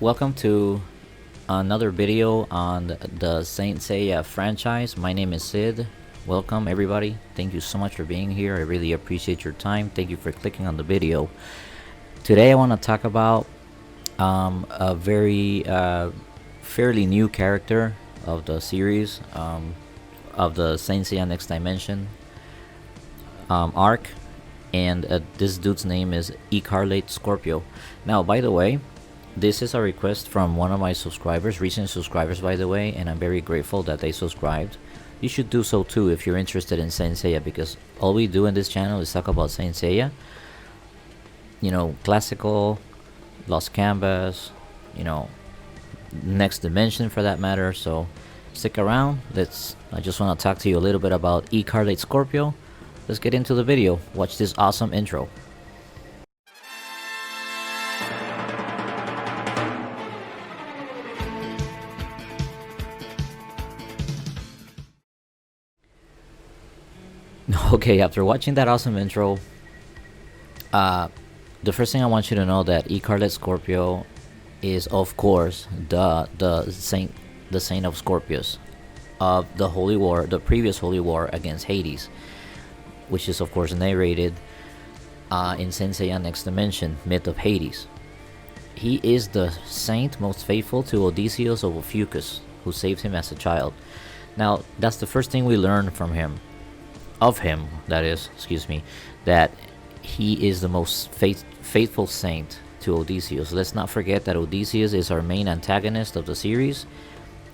welcome to another video on the Saint Seiya franchise. My name is Syd. Welcome everybody. Thank you so much for being here. I really appreciate your time. Thank you for clicking on the video. Today I want to talk about a very fairly new character of the series, of the Saint Seiya Next Dimension arc, and this dude's name is Ecarlate Scorpio. Now, by the way, this is a request from one of my subscribers, recent subscribers by the way, and I'm very grateful that they subscribed. You should do so too if you're interested in Saint Seiya, because all we do in this channel is talk about Saint Seiya. You know, classical, Lost Canvas, you know, Next Dimension for that matter. So stick around. I just want to talk to you a little bit about Ecarlate Scorpio. Let's get into the video. Watch this awesome intro. Okay, after watching that awesome intro, the first thing I want you to know that Ecarlate Scorpio is, of course, the saint of Scorpius of the Holy War, the previous Holy War against Hades, which is of course narrated in Saint Seiya Next Dimension, Myth of Hades. He is the saint most faithful to Odysseus of Ophiuchus, who saved him as a child. Now, that's the first thing we learn from him. That he is the most faithful saint to Odysseus. Let's not forget that Odysseus is our main antagonist of the series.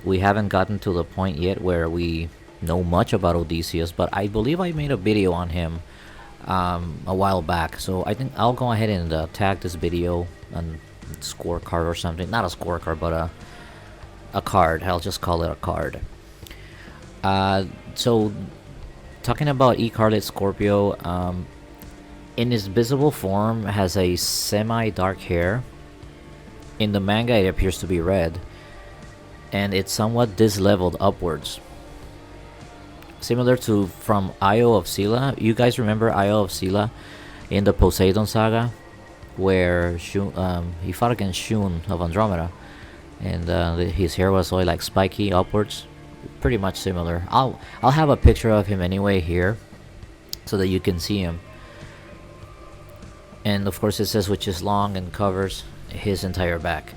We haven't gotten to the point yet where we know much about Odysseus, but I believe I made a video on him a while back, so I think I'll go ahead and tag this video on scorecard or something. Not a scorecard, but a card. I'll just call it a card. So talking about Ecarlate Scorpio, in his visible form has a semi-dark hair. In the manga it appears to be red, and it's somewhat disleveled upwards, similar to from Io of Scylla. You guys remember Io of Scylla in the Poseidon saga, where he fought against Shun of Andromeda, and his hair was all like spiky upwards. Pretty much similar. I'll have a picture of him anyway here, so that you can see him. And of course it says which is long and covers his entire back.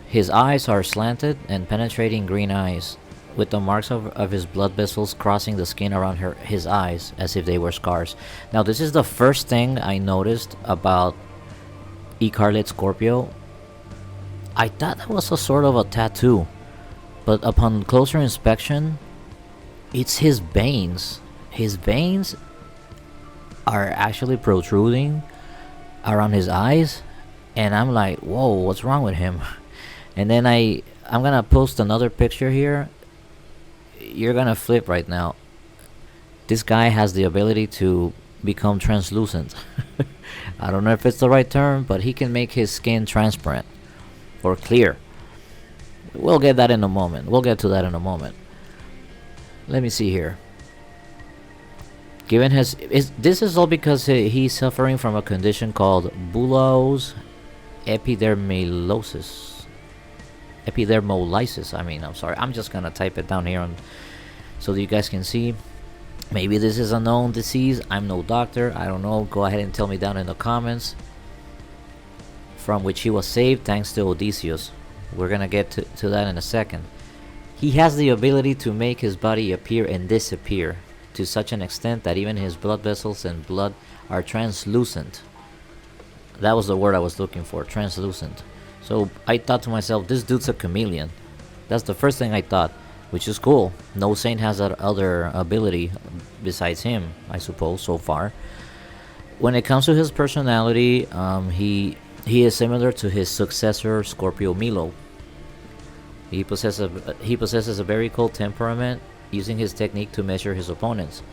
His eyes are slanted and penetrating green eyes, with the marks of his blood vessels crossing the skin around his eyes as if they were scars. Now, this is the first thing I noticed about Ecarlate Scorpio. I thought that was a sort of a tattoo, but upon closer inspection, it's his veins. His veins are actually protruding around his eyes, and I'm like, whoa, what's wrong with him? And then I'm gonna post another picture here. You're gonna flip right now. This guy has the ability to become translucent. I don't know if it's the right term, but he can make his skin transparent or clear. We'll get that in a moment. We'll get to that in a moment. Let me see here. This is all because he's suffering from a condition called bullous epidermolysis. I'm sorry. I'm just gonna type it down here so that you guys can see. Maybe this is a known disease. I'm no doctor. I don't know. Go ahead and tell me down in the comments. From which he was saved thanks to Odysseus. We're gonna get to that in a second. He has the ability to make his body appear and disappear to such an extent that even his blood vessels and blood are translucent. That was the word I was looking for, translucent. So I thought to myself, this dude's a chameleon. That's the first thing I thought, which is cool. No saint has that other ability besides him, I suppose, so far. When it comes to his personality, he is similar to his successor, Scorpio Milo. He possesses a very cold temperament, using his technique to measure his opponents.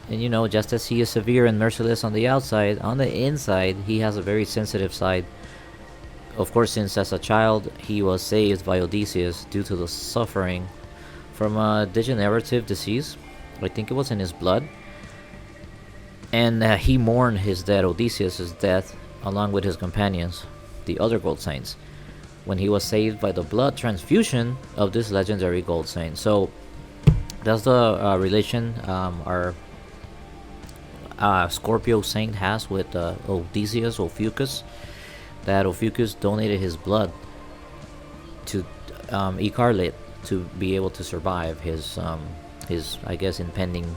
And you know, just as he is severe and merciless on the outside, on the inside, he has a very sensitive side. Of course, since as a child, he was saved by Odysseus due to the suffering from a degenerative disease. I think it was in his blood. And he mourned his death, Odysseus' death, along with his companions, the other gold saints, when he was saved by the blood transfusion of this legendary gold saint. So that's the relation our Scorpio saint has with Odysseus, Ophiuchus, that Ophiuchus donated his blood to Ecarlate to be able to survive his I guess impending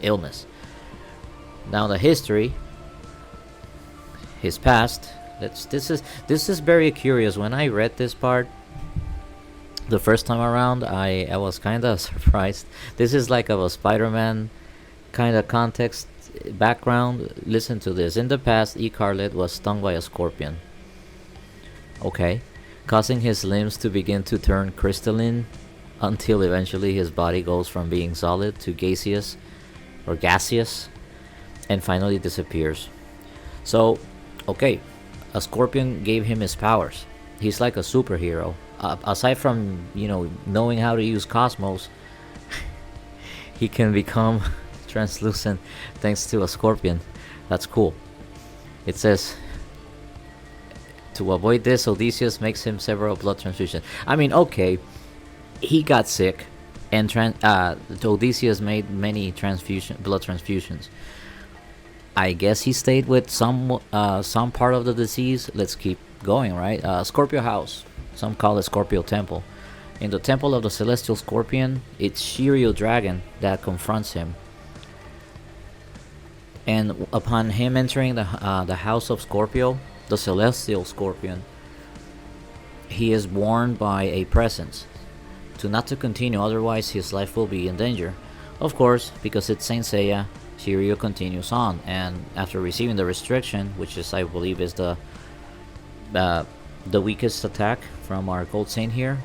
illness. Now the history, his past. This is very curious. When I read this part the first time around, I was kind of surprised. This is like a Spider-Man kind of context background. Listen to this. In the past, Ecarlate was stung by a scorpion. Okay. Causing his limbs to begin to turn crystalline until eventually his body goes from being solid to gaseous and finally disappears. So, okay, a scorpion gave him his powers. He's like a superhero. Aside from, knowing how to use cosmos, he can become translucent thanks to a scorpion. That's cool. It says, to avoid this, Odysseus makes him several blood transfusions. I mean, okay, he got sick, and Odysseus made many blood transfusions. I guess he stayed with some part of the disease. Let's keep going, right? Scorpio house. Some call it Scorpio temple. In the temple of the celestial scorpion, it's Shiryu dragon that confronts him. And upon him entering the house of Scorpio, the celestial scorpion, he is warned by a presence to not to continue, otherwise his life will be in danger. Of course, because it's Saint Seiya, Shiryu continues on, and after receiving the restriction, which is, I believe, is the weakest attack from our gold saint here,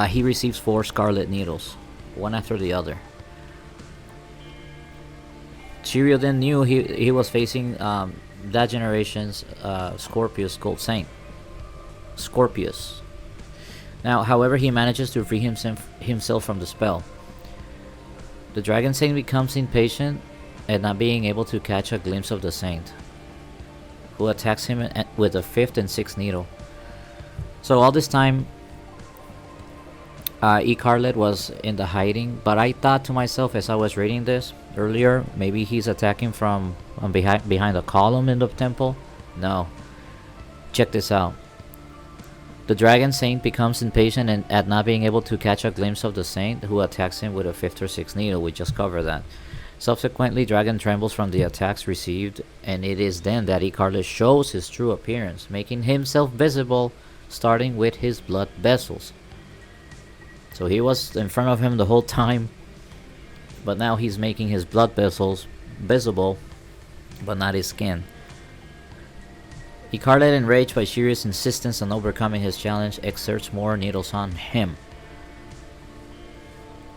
he receives 4 scarlet needles, one after the other. Shiryu then knew he was facing that generation's Scorpius gold saint, Scorpius. Now, however, he manages to free himself from the spell. The dragon saint becomes impatient at not being able to catch a glimpse of the saint, who attacks him with a 5th and 6th needle. So all this time, Ecarlate was in the hiding, but I thought to myself as I was reading this earlier, maybe he's attacking from behind a column in the temple. No. Check this out. The dragon saint becomes impatient at not being able to catch a glimpse of the saint, who attacks him with a 5th or 6th needle. We just covered that. Subsequently, dragon trembles from the attacks received, and it is then that Ecarlate shows his true appearance, making himself visible, starting with his blood vessels. So he was in front of him the whole time, but now he's making his blood vessels visible, but not his skin. Ecarlate, enraged by Shiryu's insistence on overcoming his challenge, exerts more needles on him,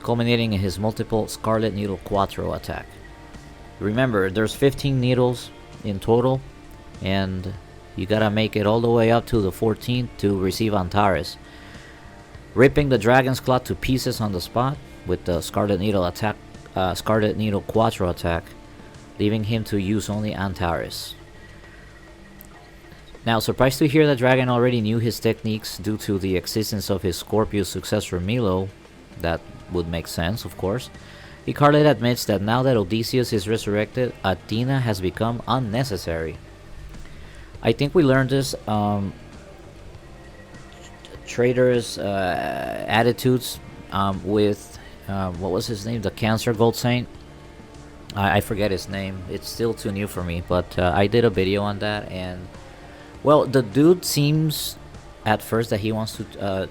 culminating in his multiple Scarlet Needle Quattro attack. Remember, there's 15 needles in total, and you gotta make it all the way up to the 14th to receive Antares. Ripping the dragon's claw to pieces on the spot with the Scarlet Needle attack, Scarlet Needle Quattro attack, leaving him to use only Antares. Now, surprised to hear that Dragon already knew his techniques due to the existence of his Scorpio successor Milo. That would make sense, of course. Ecarlate admits that now that Odysseus is resurrected, Athena has become unnecessary. I think we learned this trader's attitudes with what was his name? The Cancer Gold Saint. I forget his name. It's still too new for me, but I did a video on that, and well, the dude seems at first that he wants to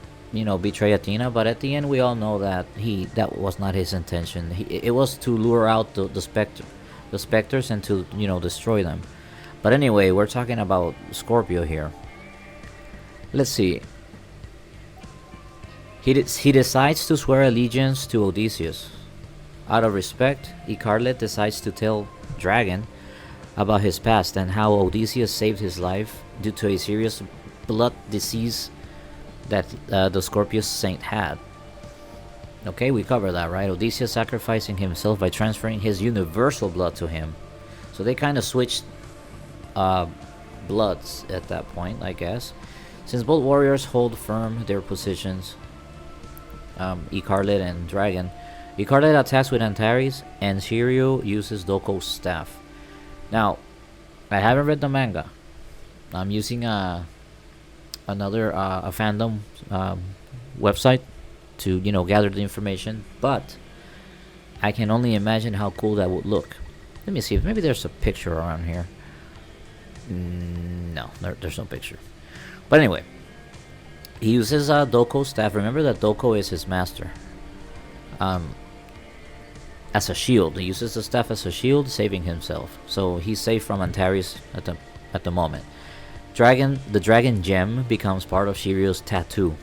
betray Athena, but at the end we all know that that was not his intention. It was to lure out the specters and to destroy them. But anyway, we're talking about Scorpio here. Let's see. He decides to swear allegiance to Odysseus. Out of respect, Ecarlate decides to tell Dragon about his past and how Odysseus saved his life due to a serious blood disease that the Scorpius Saint had. Okay, we cover that, right? Odysseus sacrificing himself by transferring his universal blood to him. So they kind of switched bloods at that point, I guess. Since both warriors hold firm their positions, Ecarlate and Dragon, Ecarlate attacks with Antares, and Shiryu uses Doko's staff. Now, I haven't read the manga. I'm using another a fandom website to gather the information, but I can only imagine how cool that would look. Let me see if maybe there's a picture around here. No, there's no picture. But anyway, he uses Doko's staff. Remember that Doko is his master. As a shield, he uses the staff as a shield, saving himself. So he's safe from Antares at the moment. The dragon gem becomes part of Shiryu's tattoo.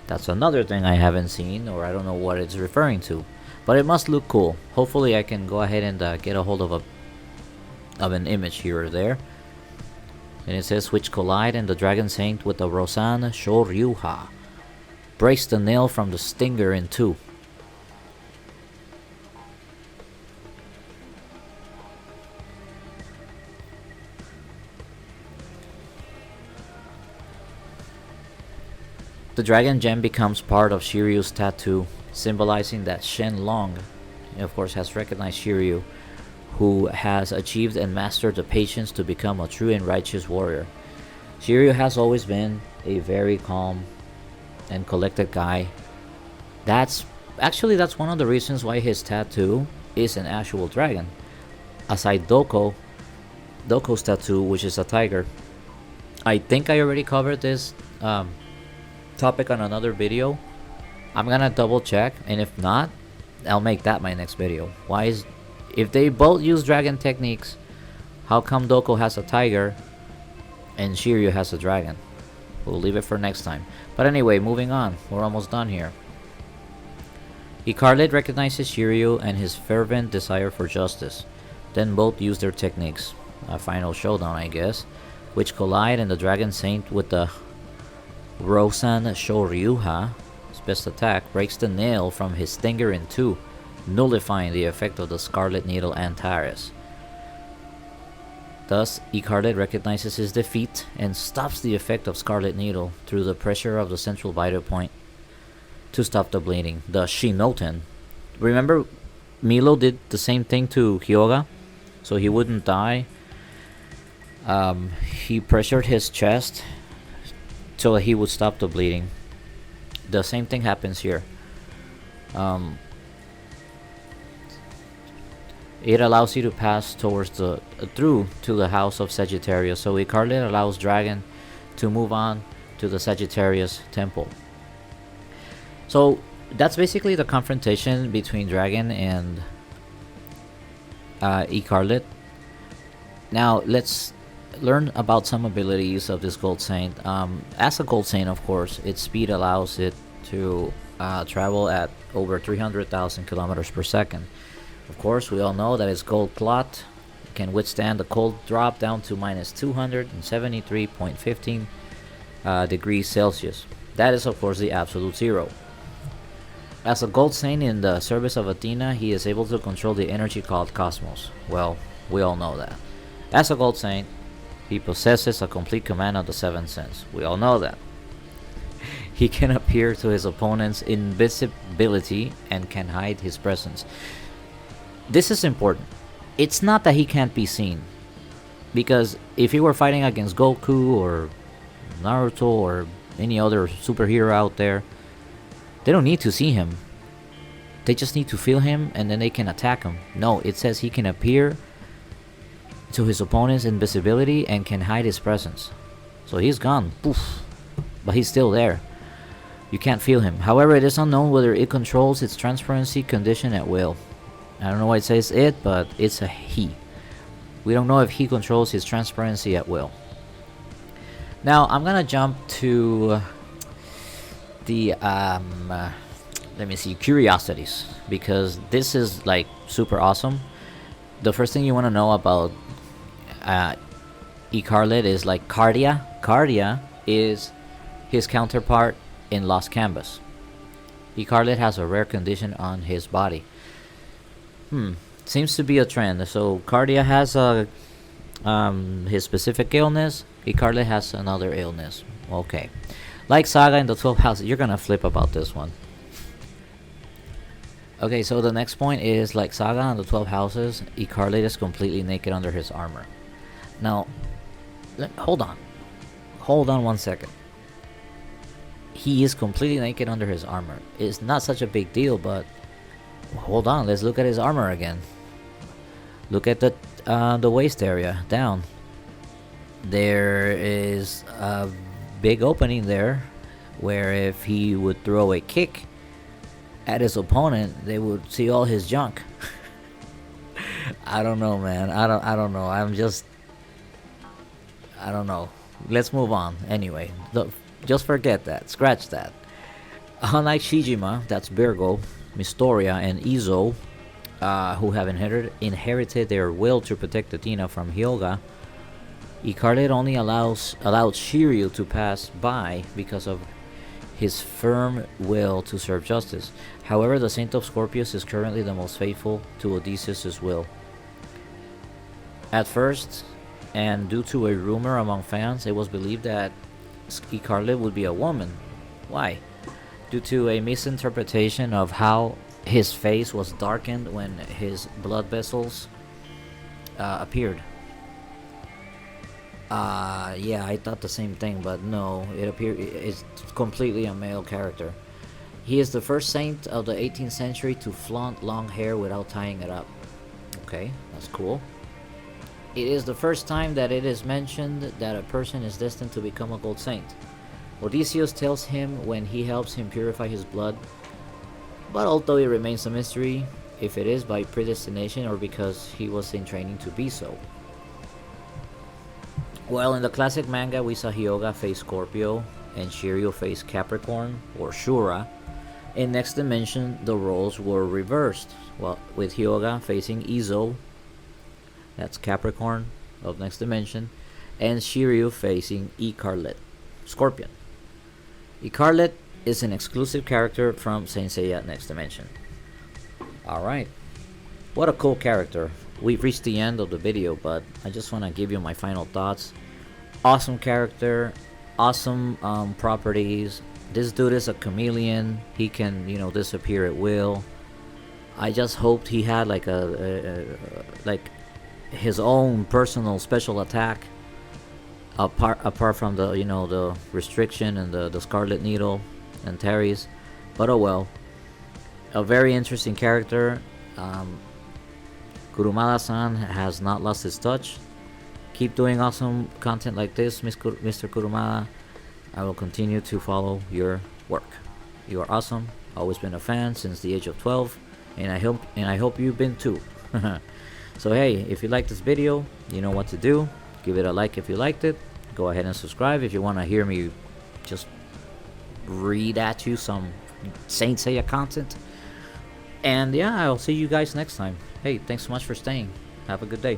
That's another thing I haven't seen, or I don't know what it's referring to, but it must look cool. Hopefully, I can go ahead and get a hold of an image here or there. And it says, which collide and the dragon saint with the Rosan Shoryuha breaks the nail from the stinger in two. The dragon gem becomes part of Shiryu's tattoo, symbolizing that Shenlong, of course, has recognized Shiryu, who has achieved and mastered the patience to become a true and righteous warrior. Shiryu has always been a very calm and collected guy. That's one of the reasons why his tattoo is an actual dragon. Aside Doko's tattoo, which is a tiger. I think I already covered this topic on another video. I'm gonna double check, and if not, I'll make that my next video. If they both use dragon techniques, how come Doko has a tiger and Shiryu has a dragon? We'll leave it for next time. But anyway, moving on. We're almost done here. Ecarlate recognizes Shiryu and his fervent desire for justice. Then both use their techniques. A final showdown, I guess, which collide, and the dragon saint with the Rosan Shoryuha, his best attack, breaks the nail from his stinger in two, nullifying the effect of the Scarlet Needle Antares. Thus, Ecarlate recognizes his defeat and stops the effect of Scarlet Needle through the pressure of the central vital point to stop the bleeding. The Shinoten. Remember, Milo did the same thing to Hyoga, so he wouldn't die. He pressured his chest so that he would stop the bleeding. The same thing happens here. It allows you to pass through to the house of Sagittarius. So Ecarlate allows Dragon to move on to the Sagittarius temple. So that's basically the confrontation between Dragon and Ecarlate. Now let's learn about some abilities of this Gold Saint. As a Gold Saint, of course, its speed allows it to travel at over 300,000 kilometers per second. Of course, we all know that its gold clot can withstand the cold drop down to minus 273.15 degrees Celsius. That is, of course, the absolute zero. As a Gold Saint in the service of Athena, he is able to control the energy called Cosmos. Well, we all know that. As a Gold Saint, he possesses a complete command of the Seventh Sense. We all know that. He can appear to his opponent's invisibility and can hide his presence. This is important. It's not that he can't be seen, because if he were fighting against Goku or Naruto or any other superhero out there, they don't need to see him. They just need to feel him and then they can attack him. No, it says he can appear to his opponent's invisibility and can hide his presence. So he's gone, poof, but he's still there. You can't feel him. However, it is unknown whether it controls its transparency condition at will. I don't know why it says it, but it's a he. We don't know if he controls his transparency at will. Now, I'm gonna jump to the, let me see, curiosities, because this is like super awesome. The first thing you want to know about Ecarlate is like Cardia. Cardia is his counterpart in Lost Canvas. Ecarlate has a rare condition on his body. Seems to be a trend. So Cardia has a his specific illness. Ecarlate has another illness. Okay. Like Saga in the 12 houses. You're gonna flip about this one. Okay, so the next point is like Saga in the 12 houses. Ecarlate is completely naked under his armor. Now, hold on. Hold on 1 second. He is completely naked under his armor. It's not such a big deal, but hold on. Let's look at his armor again. Look at the waist area down. There is a big opening there, where if he would throw a kick at his opponent, they would see all his junk. I don't know, man. I don't know. I don't know. Let's move on. Anyway, just forget that. Scratch that. Unlike Shijima, that's Virgo, Mystoria, and Izo, who have inherited their will to protect Athena from Hyoga, Ecarlate only allowed Shiryu to pass by because of his firm will to serve justice. However, the Saint of Scorpius is currently the most faithful to Odysseus' will. At first, and due to a rumor among fans, it was believed that Ecarlate would be a woman. Why? Due to a misinterpretation of how his face was darkened when his blood vessels appeared. Yeah, I thought the same thing, but no, it's completely a male character. He is the first saint of the 18th century to flaunt long hair without tying it up. Okay, that's cool. It is the first time that it is mentioned that a person is destined to become a gold saint. Odysseus tells him when he helps him purify his blood, but although it remains a mystery if it is by predestination or because he was in training to be so. Well, in the classic manga, we saw Hyoga face Scorpio and Shiryu face Capricorn or Shura. In Next Dimension, the roles were reversed. Well, with Hyoga facing Izo, that's Capricorn of Next Dimension, and Shiryu facing Ecarlate Scorpion. Ecarlate is an exclusive character from Saint Seiya Next Dimension. Alright, what a cool character. We've reached the end of the video, but I just want to give you my final thoughts. Awesome character, awesome properties. This dude is a chameleon. He can, disappear at will. I just hoped he had like like his own personal special attack, apart from the the restriction and the Scarlet Needle and Terry's. But oh well. A very interesting character. Kurumada-san has not lost his touch. Keep doing awesome content like this, Mr. Kurumada. I will continue to follow your work. You are awesome. Always been a fan since the age of 12, and I hope you've been too. So hey, if you like this video, you know what to do. Give it a like if you liked it. Go ahead and subscribe if you want to hear me just read at you some Saint Seiya content. And yeah, I'll see you guys next time. Hey, thanks so much for staying. Have a good day.